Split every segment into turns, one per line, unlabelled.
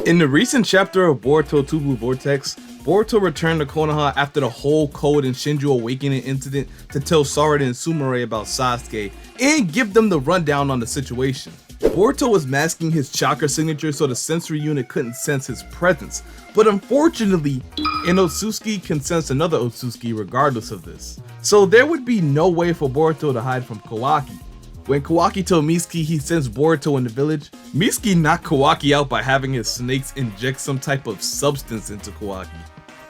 In the recent chapter of Boruto TBV VORTEX, Boruto returned to Konoha after the whole Code and Shinju awakening incident to tell Sarada and Sumire about Sasuke and give them the rundown on the situation. Boruto was masking his chakra signature so the sensory unit couldn't sense his presence, but unfortunately, an OTSUTSUKI can sense another OTSUTSUKI regardless of this. So there would be no way for Boruto to hide from KAWAKI. When KAWAKI told Mitsuki he sensed Boruto in the village, Mitsuki knocked KAWAKI out by having his snakes inject some type of substance into KAWAKI.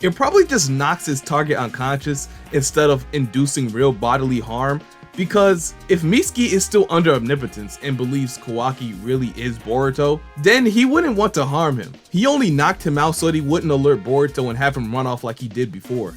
It probably just knocks his target unconscious instead of inducing real bodily harm, because if Mitsuki is still under omnipotence and believes KAWAKI really is Boruto, then he wouldn't want to harm him. He only knocked him out so that he wouldn't alert Boruto and have him run off like he did before.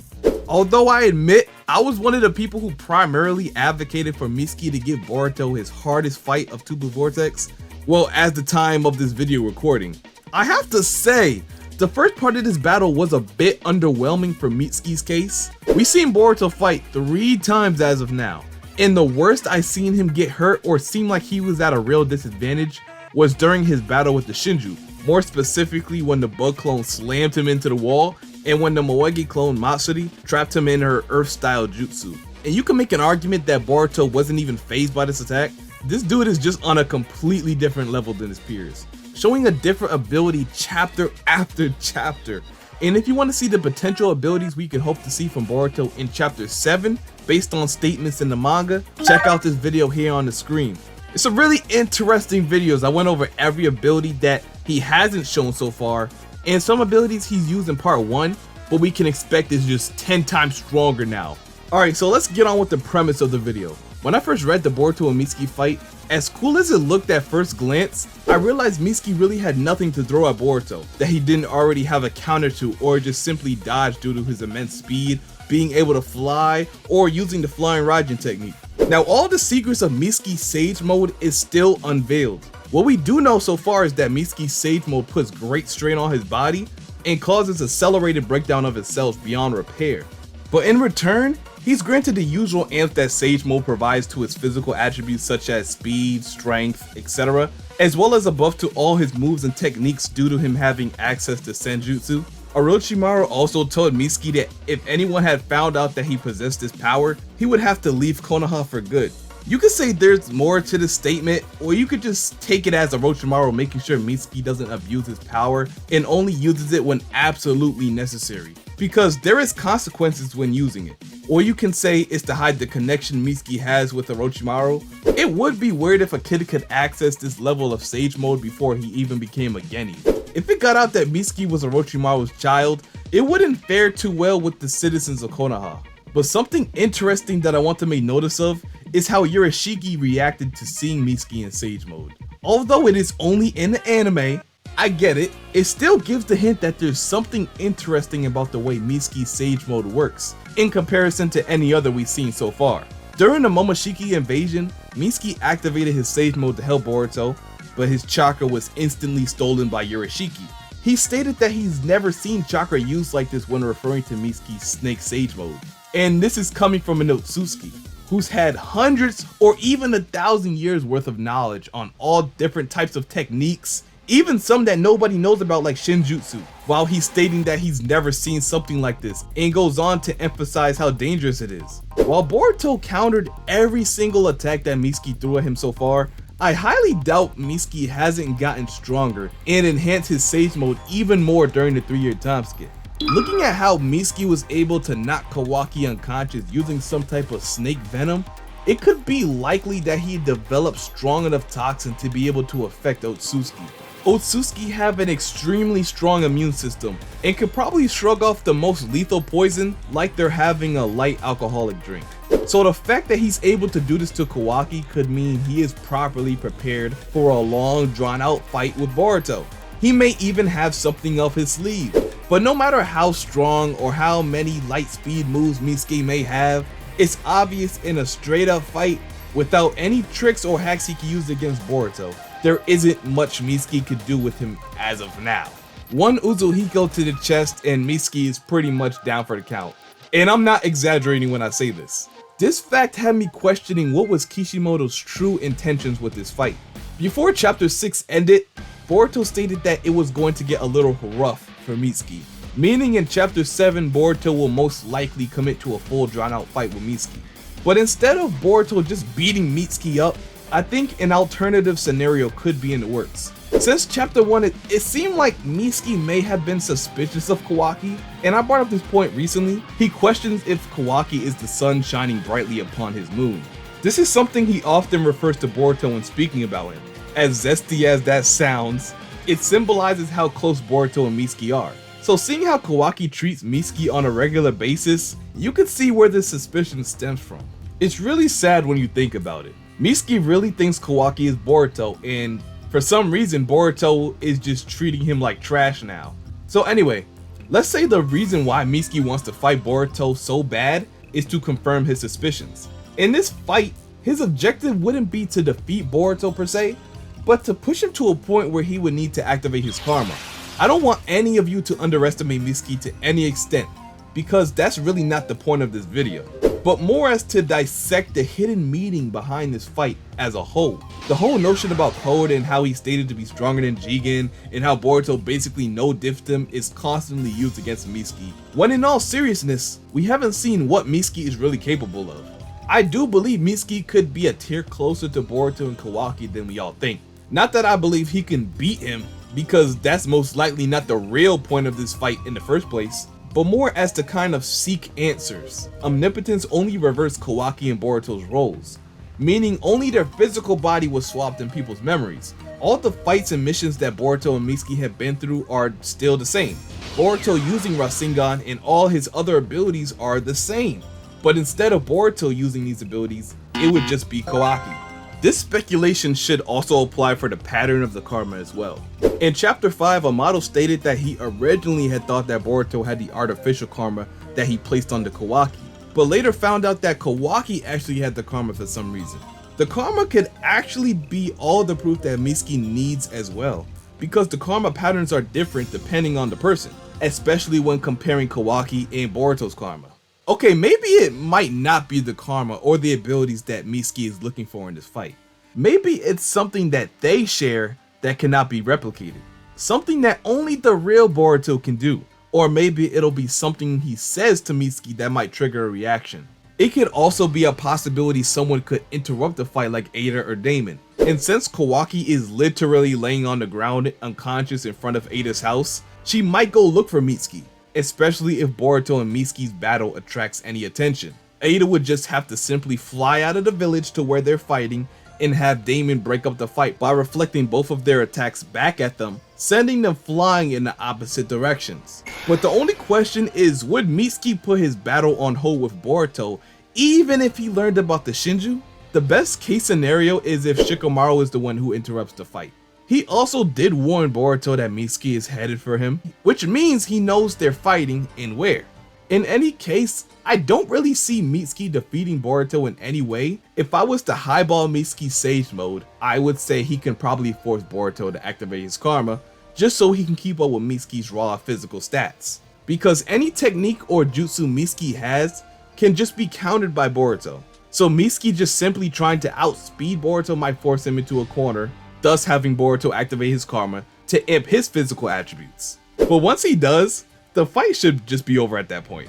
Although I admit, I was one of the people who primarily advocated for Mitsuki to give Boruto his hardest fight of TBV VORTEX, well, as the time of this video recording. I have to say, the first part of this battle was a bit underwhelming for Mitsuki's case. We've seen Boruto fight 3 times as of now, and the worst I seen him get hurt or seem like he was at a real disadvantage was during his battle with the Shinju, more specifically when the bug clone slammed him into the wall and when the Moegi clone Matsuri trapped him in her earth-style jutsu. And you can make an argument that Boruto wasn't even fazed by this attack. This dude is just on a completely different level than his peers, showing a different ability chapter after chapter. And if you want to see the potential abilities we can hope to see from Boruto in chapter 7, based on statements in the manga, check out this video here on the screen. It's a really interesting video as I went over every ability that he hasn't shown so far, and some abilities he's used in part 1, but we can expect is just 10 times stronger now. Alright, so let's get on with the premise of the video. When I first read the Boruto and Mitsuki fight, as cool as it looked at first glance, I realized Mitsuki really had nothing to throw at Boruto that he didn't already have a counter to, or just simply dodge due to his immense speed, being able to fly, or using the flying Raijin technique. Now all the secrets of Mitsuki's Sage Mode is still unveiled. What we do know so far is that Mitsuki's Sage Mode puts great strain on his body and causes accelerated breakdown of his cells beyond repair. But in return, he's granted the usual amps that Sage Mode provides to his physical attributes such as speed, strength, etc., as well as a buff to all his moves and techniques due to him having access to Senjutsu. Orochimaru also told Mitsuki that if anyone had found out that he possessed this power, he would have to leave Konoha for good. You could say there's more to this statement, or you could just take it as Orochimaru making sure Mitsuki doesn't abuse his power and only uses it when absolutely necessary, because there is consequences when using it. Or you can say it's to hide the connection Mitsuki has with Orochimaru. It would be weird if a kid could access this level of Sage Mode before he even became a Genin. If it got out that Mitsuki was Orochimaru's child, it wouldn't fare too well with the citizens of Konoha. But something interesting that I want to make notice of is how Urashiki reacted to seeing Mitsuki in Sage Mode. Although it is only in the anime, I get it, it still gives the hint that there's something interesting about the way Mitsuki's Sage Mode works, in comparison to any other we've seen so far. During the Momoshiki invasion, Mitsuki activated his Sage Mode to help Boruto, but his chakra was instantly stolen by Urashiki. He stated that he's never seen chakra used like this when referring to Mitsuki's Snake Sage Mode. And this is coming from an OTSUTSUKI, who's had hundreds or even 1,000 years worth of knowledge on all different types of techniques, even some that nobody knows about like SHINJUTSU, while he's stating that he's never seen something like this and goes on to emphasize how dangerous it is. While Boruto countered every single attack that Mitsuki threw at him so far, I highly doubt Mitsuki hasn't gotten stronger and enhanced his Sage Mode even more during the 3-year time skip. Looking at how Mitsuki was able to knock KAWAKI unconscious using some type of snake venom, it could be likely that he developed strong enough toxin to be able to affect OTSUTSUKI. OTSUTSUKI have an extremely strong immune system and could probably shrug off the most lethal poison like they're having a light alcoholic drink. So the fact that he's able to do this to KAWAKI could mean he is properly prepared for a long drawn out fight with Boruto. He may even have something up his sleeve. But no matter how strong or how many light speed moves Mitsuki may have, it's obvious in a straight up fight without any tricks or hacks he can use against Boruto, there isn't much Mitsuki could do with him as of now. One Uzuhiko to the chest and Mitsuki is pretty much down for the count. And I'm not exaggerating when I say this. This fact had me questioning what was Kishimoto's true intentions with this fight. Before chapter 6 ended, Boruto stated that it was going to get a little rough for Mitsuki, meaning in chapter 7 Boruto will most likely commit to a full drawn out fight with Mitsuki. But instead of Boruto just beating Mitsuki up, I think an alternative scenario could be in the works. Since chapter 1, it seemed like Mitsuki may have been suspicious of Kawaki, and I brought up this point recently. He questions if Kawaki is the sun shining brightly upon his moon. This is something he often refers to Boruto when speaking about him. As zesty as that sounds, it symbolizes how close Boruto and Mitsuki are. So seeing how Kawaki treats Mitsuki on a regular basis, you can see where this suspicion stems from. It's really sad when you think about it. Mitsuki really thinks Kawaki is Boruto, and for some reason Boruto is just treating him like trash now. So anyway, let's say the reason why Mitsuki wants to fight Boruto so bad is to confirm his suspicions. In this fight, his objective wouldn't be to defeat Boruto per se, but to push him to a point where he would need to activate his karma. I don't want any of you to underestimate Mitsuki to any extent, because that's really not the point of this video, but more as to dissect the hidden meaning behind this fight as a whole. The whole notion about Code and how he's stated to be stronger than Jigen and how Boruto basically no-diffed him is constantly used against Mitsuki, when in all seriousness, we haven't seen what Mitsuki is really capable of. I do believe Mitsuki could be a tier closer to Boruto and Kawaki than we all think. Not that I believe he can beat him, because that's most likely not the real point of this fight in the first place, but more as to kind of seek answers. Omnipotence only reversed Kawaki and Boruto's roles, meaning only their physical body was swapped in people's memories. All the fights and missions that Boruto and Mitsuki have been through are still the same. Boruto using Rasengan and all his other abilities are the same, but instead of Boruto using these abilities, it would just be Kawaki. This speculation should also apply for the pattern of the karma as well. In chapter 5, Amato stated that he originally had thought that Boruto had the artificial karma that he placed on the Kawaki, but later found out that Kawaki actually had the karma for some reason. The karma could actually be all the proof that Mitsuki needs as well, because the karma patterns are different depending on the person, especially when comparing Kawaki and Boruto's karma. Okay, maybe it might not be the karma or the abilities that Mitsuki is looking for in this fight. Maybe it's something that they share that cannot be replicated. Something that only the real Boruto can do. Or maybe it'll be something he says to Mitsuki that might trigger a reaction. It could also be a possibility someone could interrupt the fight like Ada or Damon. And since Kawaki is literally laying on the ground unconscious in front of Ada's house, she might go look for Mitsuki, especially if Boruto and Mitsuki's battle attracts any attention. Ada would just have to simply fly out of the village to where they're fighting and have Damon break up the fight by reflecting both of their attacks back at them, sending them flying in the opposite directions. But the only question is, would Mitsuki put his battle on hold with Boruto even if he learned about the Shinju? The best case scenario is if Shikamaru is the one who interrupts the fight. He also did warn Boruto that Mitsuki is headed for him, which means he knows they're fighting and where. In any case, I don't really see Mitsuki defeating Boruto in any way. If I was to highball Mitsuki's Sage mode, I would say he can probably force Boruto to activate his karma, just so he can keep up with Mitsuki's raw physical stats. Because any technique or jutsu Mitsuki has can just be countered by Boruto. So Mitsuki just simply trying to outspeed Boruto might force him into a corner, thus having Boruto activate his karma to imp his physical attributes. But once he does, the fight should just be over at that point.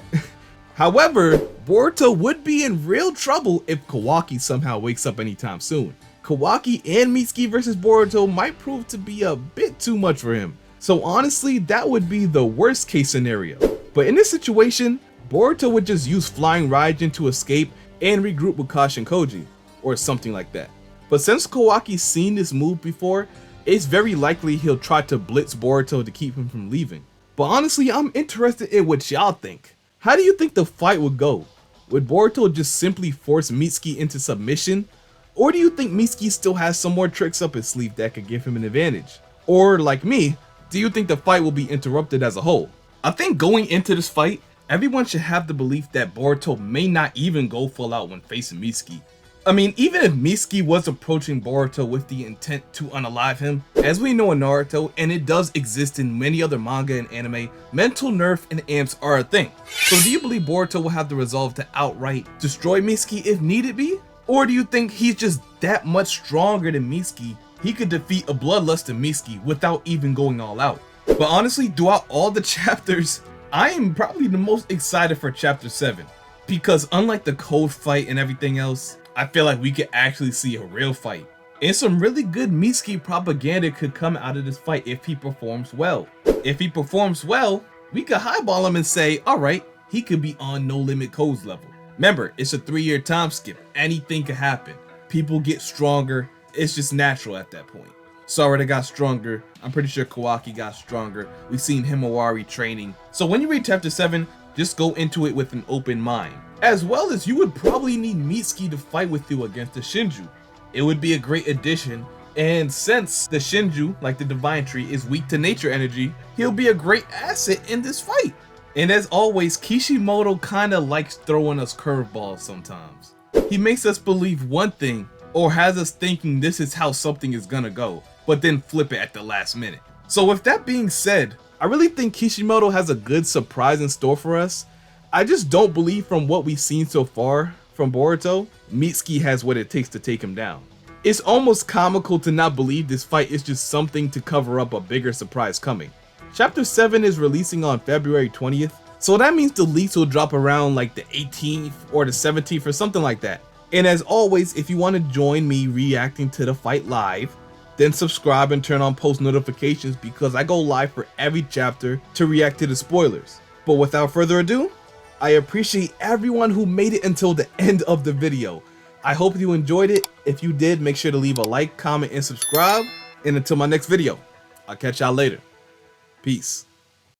However, Boruto would be in real trouble if Kawaki somehow wakes up anytime soon. Kawaki and Mitsuki versus Boruto might prove to be a bit too much for him. So honestly, that would be the worst case scenario. But in this situation, Boruto would just use Flying Raijin to escape and regroup with Kashin Koji, or something like that. But since Kawaki's seen this move before, it's very likely he'll try to blitz Boruto to keep him from leaving. But honestly, I'm interested in what y'all think. How do you think the fight would go? Would Boruto just simply force Mitsuki into submission? Or do you think Mitsuki still has some more tricks up his sleeve that could give him an advantage? Or like me, do you think the fight will be interrupted as a whole? I think going into this fight, everyone should have the belief that Boruto may not even go full out when facing Mitsuki. I mean, even if Mitsuki was approaching Boruto with the intent to unalive him, as we know in Naruto, and it does exist in many other manga and anime, mental nerf and amps are a thing. So do you believe Boruto will have the resolve to outright destroy Mitsuki if needed be? Or do you think he's just that much stronger than Mitsuki he could defeat a bloodlusting Mitsuki without even going all out. But honestly, throughout all the chapters, I am probably the most excited for chapter 7. Because unlike the code fight and everything else, I feel like we could actually see a real fight. And some really good Mitsuki propaganda could come out of this fight if he performs well. If he performs well, we could highball him and say, alright, he could be on No Limit Code's level. Remember, it's a 3-year time skip. Anything could happen. People get stronger. It's just natural at that point. Sarada got stronger. I'm pretty sure Kawaki got stronger. We've seen Himawari training. So when you read chapter 7, just go into it with an open mind. As well as you would probably need Mitsuki to fight with you against the Shinju. It would be a great addition. And since the Shinju, like the Divine Tree, is weak to nature energy, he'll be a great asset in this fight. And as always, Kishimoto kinda likes throwing us curveballs sometimes. He makes us believe one thing, or has us thinking this is how something is gonna go, but then flip it at the last minute. So with that being said, I really think Kishimoto has a good surprise in store for us. I just don't believe from what we've seen so far from Boruto, Mitsuki has what it takes to take him down. It's almost comical to not believe this fight is just something to cover up a bigger surprise coming. Chapter 7 is releasing on February 20th, so that means the leaks will drop around like the 18th or the 17th or something like that. And as always, if you want to join me reacting to the fight live, then subscribe and turn on post notifications because I go live for every chapter to react to the spoilers. But without further ado, I appreciate everyone who made it until the end of the video. I hope you enjoyed it. If you did, make sure to leave a like, comment, and subscribe. And until my next video, I'll catch y'all later. Peace.